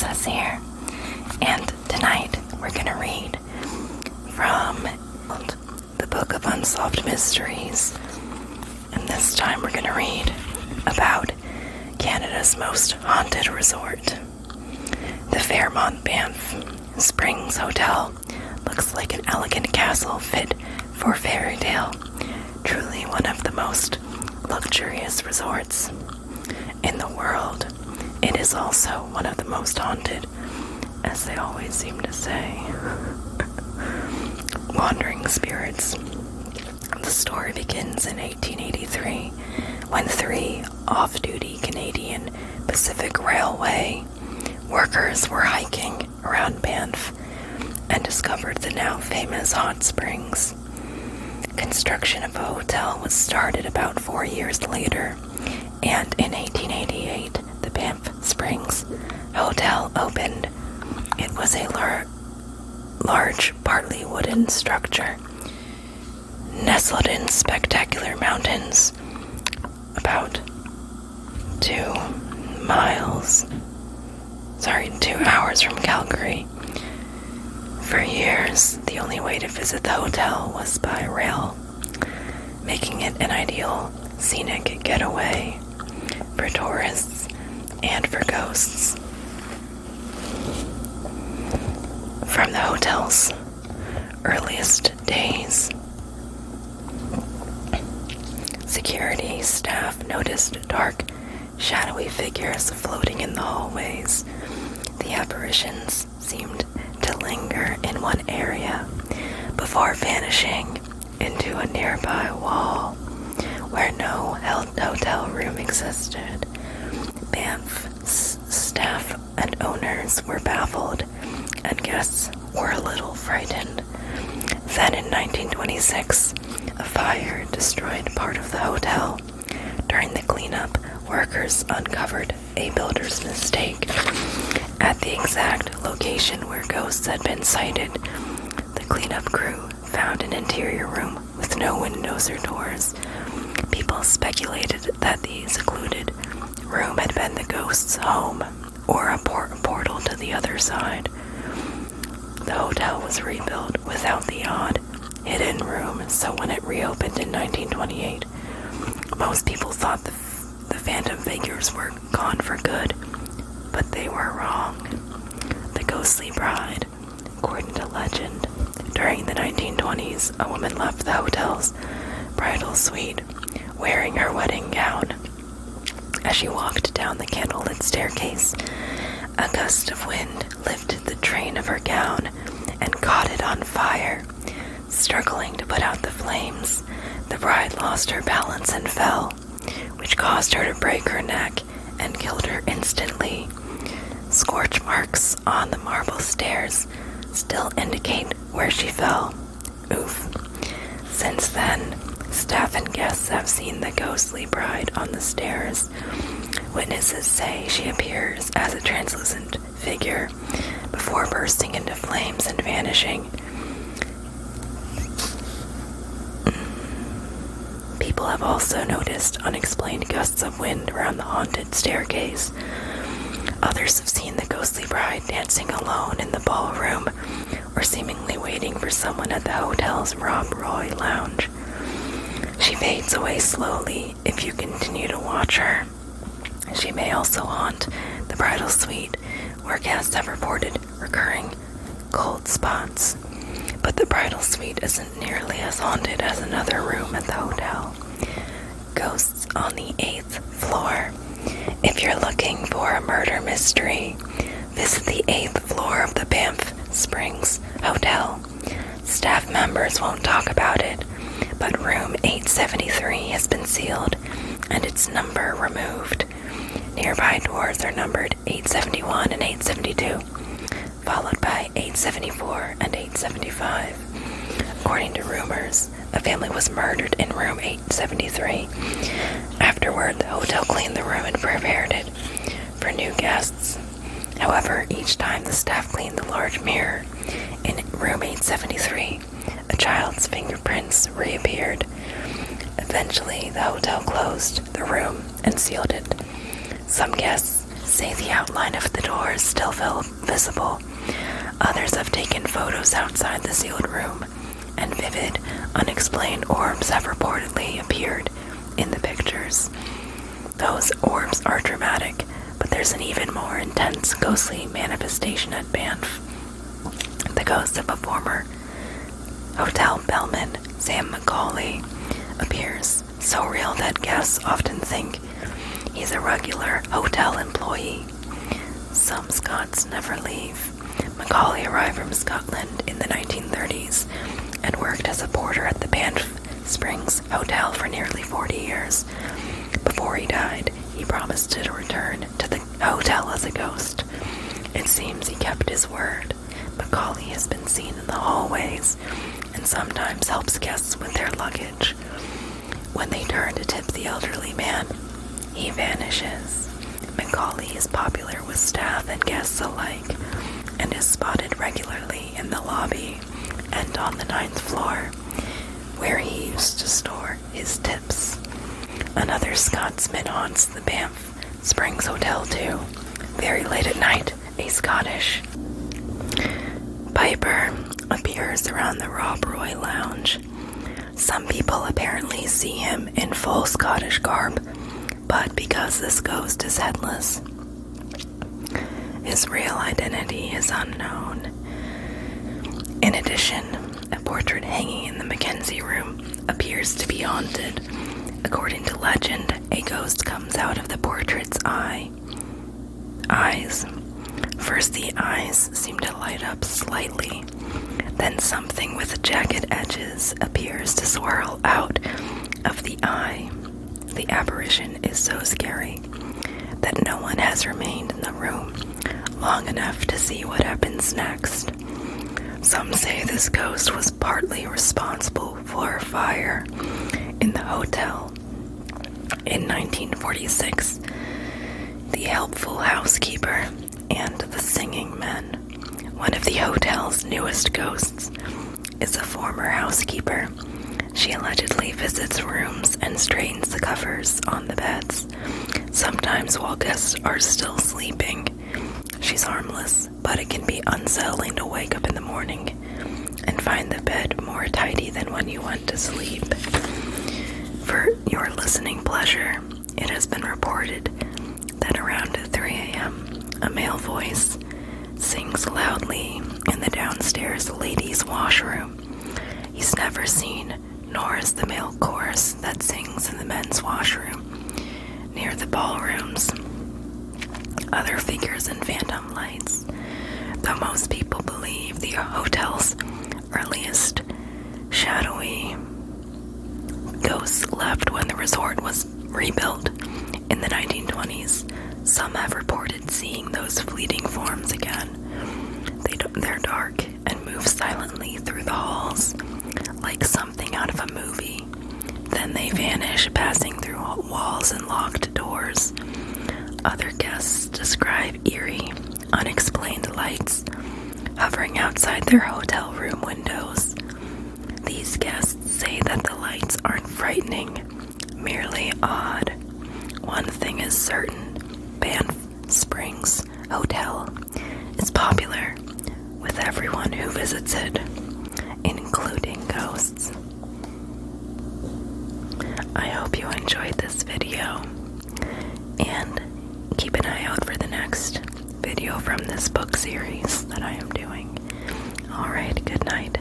Moonprincess here, and tonight we're going to read from the Book of Unsolved Mysteries, and this time we're going to read about Canada's most haunted resort. The Fairmont Banff Springs Hotel looks like an elegant castle fit for fairy tale, truly one of the most luxurious resorts in the world. It is also one of the most haunted, as they always seem to say. Wandering spirits. The story begins in 1883, when 3 off-duty Canadian Pacific Railway workers were hiking around Banff and discovered the now famous hot springs. Construction of a hotel was started about 4 years later, and in 1888, the Banff Springs Hotel opened. It was a large, partly wooden structure nestled in spectacular mountains about 2 hours from Calgary. For years, the only way to visit the hotel was by rail, making it an ideal scenic getaway for tourists and for ghosts. From the hotel's earliest days, security staff noticed dark, shadowy figures floating in the hallways. The apparitions seemed to linger in one area before vanishing into a nearby wall where no hotel room existed. Banff's staff and owners were baffled, and guests were a little frightened. Then in 1926, a fire destroyed part of the hotel. During the cleanup, workers uncovered a builder's mistake. At the exact location where ghosts had been sighted, the cleanup crew found an interior room with no windows or doors. People speculated that the secluded room had been the ghost's home or a portal to the other side. The hotel was rebuilt without the odd, hidden room, so when it reopened in 1928, most people thought the phantom figures were gone for good, but they were wrong. The ghostly bride, according to legend, during the 1920s, a woman left the hotel's bridal suite wearing her wedding gown. As she walked down the candlelit staircase, a gust of wind lifted the train of her gown and caught it on fire. Struggling to put out the flames, the bride lost her balance and fell, which caused her to break her neck and killed her instantly. Scorch marks on the marble stairs still indicate where she fell. Oof. Since then, staff and guests have seen the ghostly bride on the stairs. Witnesses say she appears as a translucent figure before bursting into flames and vanishing. People have also noticed unexplained gusts of wind around the haunted staircase. Others have seen the ghostly bride dancing alone in the ballroom or seemingly waiting for someone at the hotel's Rob Roy lounge. She fades away slowly if you continue to watch her. She may also haunt the bridal suite, where guests have reported recurring cold spots. But the bridal suite isn't nearly as haunted as another room at the hotel. Ghosts on the 8th floor. If you're looking for a murder mystery, visit the 8th floor of the Banff Springs Hotel. Staff members won't talk about it, but room 873 has been sealed and its number removed. Nearby doors are numbered 871 and 872, followed by 874 and 875. According to rumors, a family was murdered in room 873. Afterward, the hotel cleaned the room and prepared it for new guests. However, each time the staff cleaned the large mirror in room 873, a child's fingerprints reappeared. Eventually, the hotel closed the room and sealed it. Some guests say the outline of the door is still visible. Others have taken photos outside the sealed room, and vivid, unexplained orbs have reportedly appeared in the pictures. Those orbs are dramatic, but there's an even more intense ghostly manifestation at Banff. The ghost of a former hotel bellman, Sam Macaulay, appears so real that guests often think he's a regular hotel employee. Some Scots never leave. Macaulay arrived from Scotland in the 1930s and worked as a porter at the Banff Springs Hotel for nearly 40 years. Before he died, he promised to return to the hotel as a ghost. It seems he kept his word. Macaulay has been seen in the hallways and sometimes helps guests with their luggage. When they turn to tip the elderly man, he vanishes. Macaulay is popular with staff and guests alike and is spotted regularly in the lobby and on the 9th floor, where he used to store his tips. Another Scotsman haunts the Banff Springs Hotel too. Very late at night, a Scottish piper appears around the Rob Roy Lounge. Some people apparently see him in full Scottish garb, but because this ghost is headless, his real identity is unknown. In addition, a portrait hanging in the Mackenzie Room appears to be haunted. According to legend, a ghost comes out of the portrait's eyes. First, the eyes seem to light up slightly. Then something with jagged edges appears to swirl out of the eye. The apparition is so scary that no one has remained in the room long enough to see what happens next. Some say this ghost was partly responsible for a fire in the hotel in 1946. The helpful housekeeper and the singing men. One of the hotel's newest ghosts is a former housekeeper. She allegedly visits rooms and straightens the covers on the beds, sometimes while guests are still sleeping. She's harmless, but it can be unsettling to wake up in the morning and find the bed more tidy than when you went to sleep. For your listening pleasure, it has been reported that around 3 a.m., a male voice sings loudly in the downstairs ladies' washroom. He's never seen, nor is the male chorus that sings in the men's washroom near the ballrooms. Other figures and phantom lights. Though most people believe the hotel's earliest shadowy ghosts left when the resort was rebuilt in the 1920s, some have reported seeing those fleeting forms again. They're dark and move silently through the halls, like something out of a movie. Then they vanish, passing through walls and locked doors. Other guests describe eerie, unexplained lights hovering outside their hotel room windows. These guests say that the lights aren't frightening, merely odd. One thing is certain: Banff Springs Hotel is popular with everyone who visits it, including ghosts. I hope you enjoyed this video, and keep an eye out for the next video from this book series that I am doing. Alright, good night.